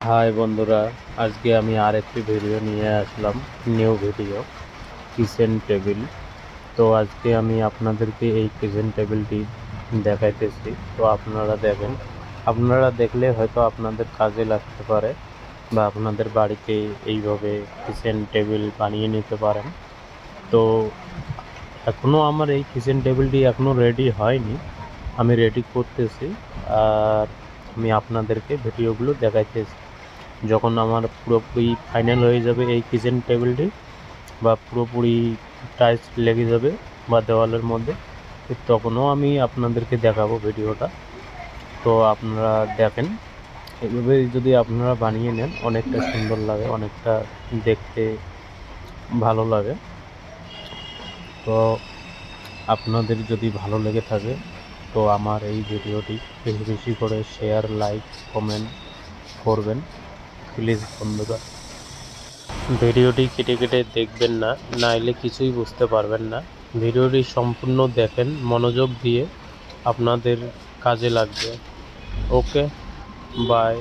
High বন্ধুরা, আজকে আমি আরেকটি ভিডিও নিয়ে আসলাম। New video kitchen table. তো আজকে আমি আপনাদেরকে এই কিচেন টেবিলটি দেখাইতেছি। তো আপনারা দেখেন, আপনারা দেখলে হয়তো আপনাদের কাজে লাগতে পারে বা আপনাদের বাড়িতে এইভাবে কিচেন টেবিল বানিয়ে নিতে পারেন। তো এখনও আমার এই কিচেন টেবিলটি এখনও রেডি হয়নি, আমি রেডি করতেছি। আর আমি আপনাদেরকে ভিডিওগুলো দেখাইতেছি। যখন আমার পুরোপুরি ফাইনাল হয়ে যাবে এই কিচেন টেবিলটি বা পুরোপুরি টাইলস লেগে যাবে বা দেওয়ালের মধ্যে, তখনও আমি আপনাদেরকে দেখাবো ভিডিওটা। তো আপনারা দেখেন, এভাবে যদি আপনারা বানিয়ে নেন অনেকটা সুন্দর লাগে, অনেকটা দেখতে ভালো লাগে। তো আপনাদের যদি ভালো লেগে থাকে তো আমার এই ভিডিওটি বেশি বেশি করে শেয়ার, লাইক, কমেন্ট করবেন প্লিজ বন্ধুরা। ভিডিওটি কেটে কেটে দেখবেন না, নাইলে কিছুই বুঝতে পারবেন না। ভিডিওটি সম্পূর্ণ দেখেন মনোযোগ দিয়ে, আপনাদের কাজে লাগবে। ওকে, বাই।